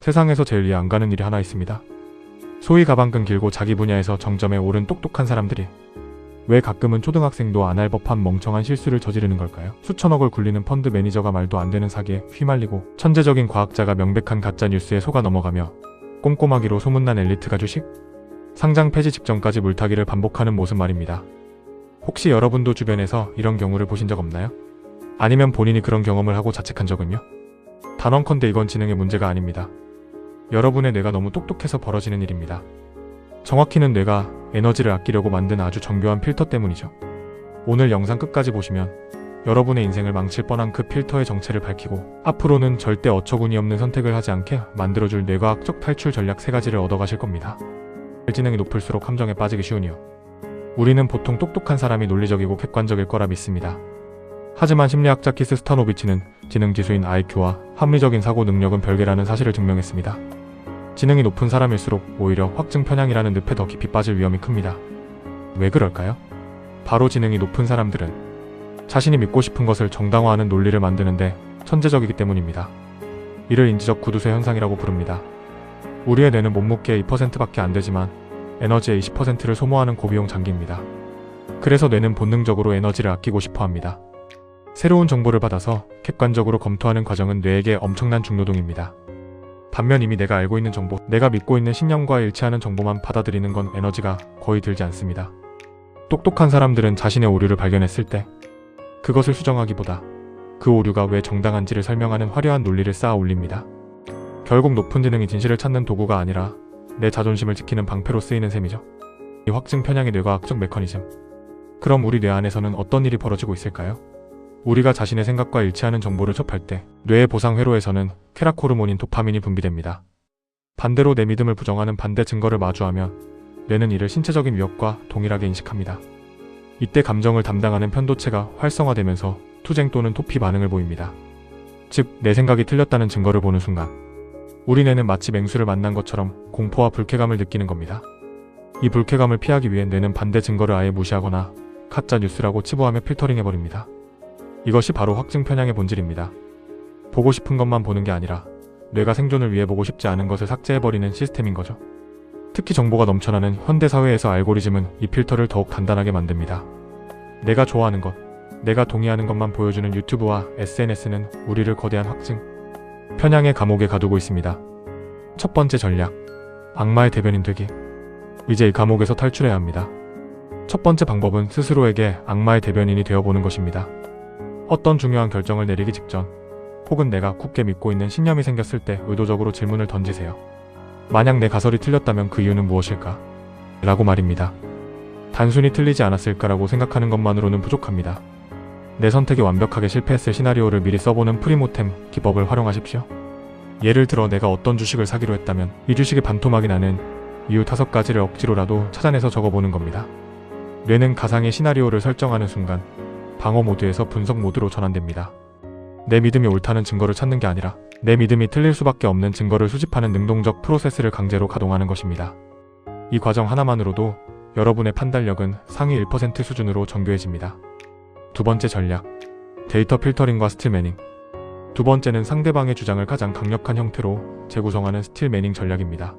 세상에서 제일 이해 안 가는 일이 하나 있습니다. 소위 가방끈 길고 자기 분야에서 정점에 오른 똑똑한 사람들이 왜 가끔은 초등학생도 안 할 법한 멍청한 실수를 저지르는 걸까요? 수천억을 굴리는 펀드 매니저가 말도 안 되는 사기에 휘말리고 천재적인 과학자가 명백한 가짜 뉴스에 속아 넘어가며 꼼꼼하기로 소문난 엘리트가 주식? 상장 폐지 직전까지 물타기를 반복하는 모습 말입니다. 혹시 여러분도 주변에서 이런 경우를 보신 적 없나요? 아니면 본인이 그런 경험을 하고 자책한 적은요? 단언컨대 이건 지능의 문제가 아닙니다. 여러분의 뇌가 너무 똑똑해서 벌어지는 일입니다. 정확히는 뇌가 에너지를 아끼려고 만든 아주 정교한 필터 때문이죠. 오늘 영상 끝까지 보시면 여러분의 인생을 망칠 뻔한 그 필터의 정체를 밝히고 앞으로는 절대 어처구니 없는 선택을 하지 않게 만들어줄 뇌과학적 탈출 전략 3가지를 얻어가실 겁니다. 지능이 높을수록 함정에 빠지기 쉬우니요. 우리는 보통 똑똑한 사람이 논리적이고 객관적일 거라 믿습니다. 하지만 심리학자 키스 스타노비치는 지능지수인 IQ와 합리적인 사고 능력은 별개라는 사실을 증명했습니다. 지능이 높은 사람일수록 오히려 확증 편향이라는 늪에 더 깊이 빠질 위험이 큽니다. 왜 그럴까요? 바로 지능이 높은 사람들은 자신이 믿고 싶은 것을 정당화하는 논리를 만드는데 천재적이기 때문입니다. 이를 인지적 구두쇠 현상이라고 부릅니다. 우리의 뇌는 몸무게의 2%밖에 안 되지만 에너지의 20%를 소모하는 고비용 장기입니다. 그래서 뇌는 본능적으로 에너지를 아끼고 싶어 합니다. 새로운 정보를 받아서 객관적으로 검토하는 과정은 뇌에게 엄청난 중노동입니다. 반면 이미 내가 알고 있는 정보, 내가 믿고 있는 신념과 일치하는 정보만 받아들이는 건 에너지가 거의 들지 않습니다. 똑똑한 사람들은 자신의 오류를 발견했을 때 그것을 수정하기보다 그 오류가 왜 정당한지를 설명하는 화려한 논리를 쌓아 올립니다. 결국 높은 지능이 진실을 찾는 도구가 아니라 내 자존심을 지키는 방패로 쓰이는 셈이죠. 이 확증 편향의 뇌과학적 메커니즘. 그럼 우리 뇌 안에서는 어떤 일이 벌어지고 있을까요? 우리가 자신의 생각과 일치하는 정보를 접할 때 뇌의 보상 회로에서는 쾌락 호르몬인 도파민이 분비됩니다. 반대로 내 믿음을 부정하는 반대 증거를 마주하면 뇌는 이를 신체적인 위협과 동일하게 인식합니다. 이때 감정을 담당하는 편도체가 활성화되면서 투쟁 또는 토피 반응을 보입니다. 즉, 내 생각이 틀렸다는 증거를 보는 순간 우리 뇌는 마치 맹수를 만난 것처럼 공포와 불쾌감을 느끼는 겁니다. 이 불쾌감을 피하기 위해 뇌는 반대 증거를 아예 무시하거나 가짜 뉴스라고 치부하며 필터링해버립니다. 이것이 바로 확증 편향의 본질입니다. 보고 싶은 것만 보는 게 아니라 뇌가 생존을 위해 보고 싶지 않은 것을 삭제해버리는 시스템인 거죠. 특히 정보가 넘쳐나는 현대사회에서 알고리즘은 이 필터를 더욱 단단하게 만듭니다. 내가 좋아하는 것, 내가 동의하는 것만 보여주는 유튜브와 SNS는 우리를 거대한 확증 편향의 감옥에 가두고 있습니다. 첫 번째 전략, 악마의 대변인 되기. 이제 이 감옥에서 탈출해야 합니다. 첫 번째 방법은 스스로에게 악마의 대변인이 되어보는 것입니다. 어떤 중요한 결정을 내리기 직전, 혹은 내가 굳게 믿고 있는 신념이 생겼을 때 의도적으로 질문을 던지세요. 만약 내 가설이 틀렸다면 그 이유는 무엇일까? 라고 말입니다. 단순히 틀리지 않았을까라고 생각하는 것만으로는 부족합니다. 내 선택이 완벽하게 실패했을 시나리오를 미리 써보는 프리모템 기법을 활용하십시오. 예를 들어 내가 어떤 주식을 사기로 했다면 이 주식이 반토막이 나는 이유 5가지를 억지로라도 찾아내서 적어보는 겁니다. 뇌는 가상의 시나리오를 설정하는 순간 방어 모드에서 분석 모드로 전환됩니다. 내 믿음이 옳다는 증거를 찾는 게 아니라 내 믿음이 틀릴 수밖에 없는 증거를 수집하는 능동적 프로세스를 강제로 가동하는 것입니다. 이 과정 하나만으로도 여러분의 판단력은 상위 1% 수준으로 정교해집니다. 두 번째 전략, 데이터 필터링과 스틸매닝. 두 번째는 상대방의 주장을 가장 강력한 형태로 재구성하는 스틸매닝 전략입니다.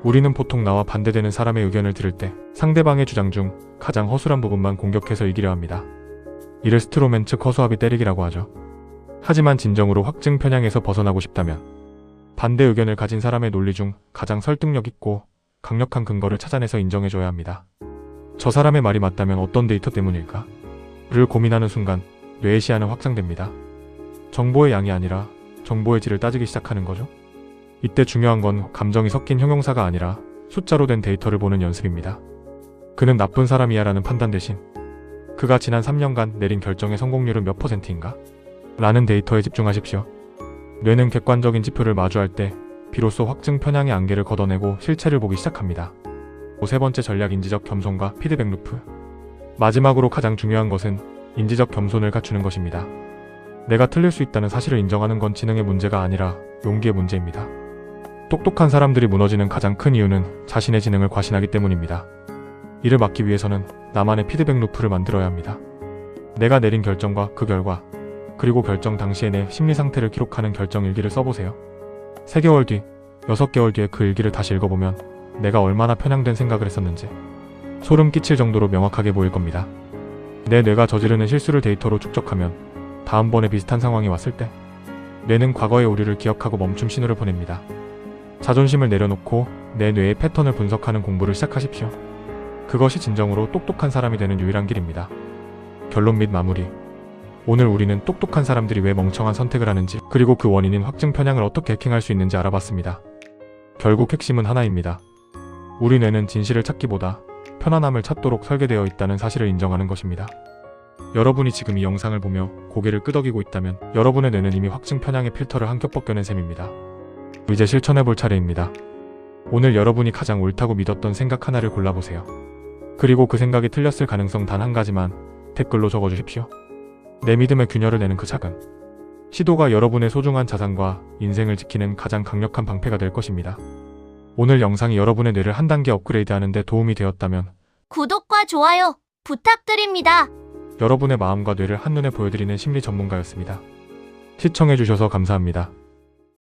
우리는 보통 나와 반대되는 사람의 의견을 들을 때 상대방의 주장 중 가장 허술한 부분만 공격해서 이기려 합니다. 이를 스트로맨 즉 허수아비 때리기라고 하죠. 하지만 진정으로 확증 편향에서 벗어나고 싶다면 반대 의견을 가진 사람의 논리 중 가장 설득력 있고 강력한 근거를 찾아내서 인정해줘야 합니다. 저 사람의 말이 맞다면 어떤 데이터 때문일까? 를 고민하는 순간 뇌의 시야는 확장됩니다. 정보의 양이 아니라 정보의 질을 따지기 시작하는 거죠. 이때 중요한 건 감정이 섞인 형용사가 아니라 숫자로 된 데이터를 보는 연습입니다. 그는 나쁜 사람이야 라는 판단 대신 그가 지난 3년간 내린 결정의 성공률은 몇 %인가? 라는 데이터에 집중하십시오. 뇌는 객관적인 지표를 마주할 때 비로소 확증 편향의 안개를 걷어내고 실체를 보기 시작합니다. 세 번째 전략, 인지적 겸손과 피드백 루프. 마지막으로 가장 중요한 것은 인지적 겸손을 갖추는 것입니다. 내가 틀릴 수 있다는 사실을 인정하는 건 지능의 문제가 아니라 용기의 문제입니다. 똑똑한 사람들이 무너지는 가장 큰 이유는 자신의 지능을 과신하기 때문입니다. 이를 막기 위해서는 나만의 피드백 루프를 만들어야 합니다. 내가 내린 결정과 그 결과, 그리고 결정 당시의 내 심리 상태를 기록하는 결정 일기를 써보세요. 3개월 뒤 6개월 뒤에 그 일기를 다시 읽어보면 내가 얼마나 편향된 생각을 했었는지 소름 끼칠 정도로 명확하게 보일 겁니다. 내 뇌가 저지르는 실수를 데이터로 축적하면 다음번에 비슷한 상황이 왔을 때 뇌는 과거의 오류를 기억하고 멈춤 신호를 보냅니다. 자존심을 내려놓고 내 뇌의 패턴을 분석하는 공부를 시작하십시오. 그것이 진정으로 똑똑한 사람이 되는 유일한 길입니다. 결론 및 마무리. 오늘 우리는 똑똑한 사람들이 왜 멍청한 선택을 하는지, 그리고 그 원인인 확증 편향을 어떻게 해킹할 수 있는지 알아봤습니다. 결국 핵심은 하나입니다. 우리 뇌는 진실을 찾기보다 편안함을 찾도록 설계되어 있다는 사실을 인정하는 것입니다. 여러분이 지금 이 영상을 보며 고개를 끄덕이고 있다면 여러분의 뇌는 이미 확증 편향의 필터를 한 겹 벗겨낸 셈입니다. 이제 실천해볼 차례입니다. 오늘 여러분이 가장 옳다고 믿었던 생각 하나를 골라보세요. 그리고 그 생각이 틀렸을 가능성 단 한 가지만 댓글로 적어주십시오. 내 믿음의 균열을 내는 그 작은 시도가 여러분의 소중한 자산과 인생을 지키는 가장 강력한 방패가 될 것입니다. 오늘 영상이 여러분의 뇌를 한 단계 업그레이드하는 데 도움이 되었다면 구독과 좋아요 부탁드립니다. 여러분의 마음과 뇌를 한눈에 보여드리는 심리 전문가였습니다. 시청해주셔서 감사합니다.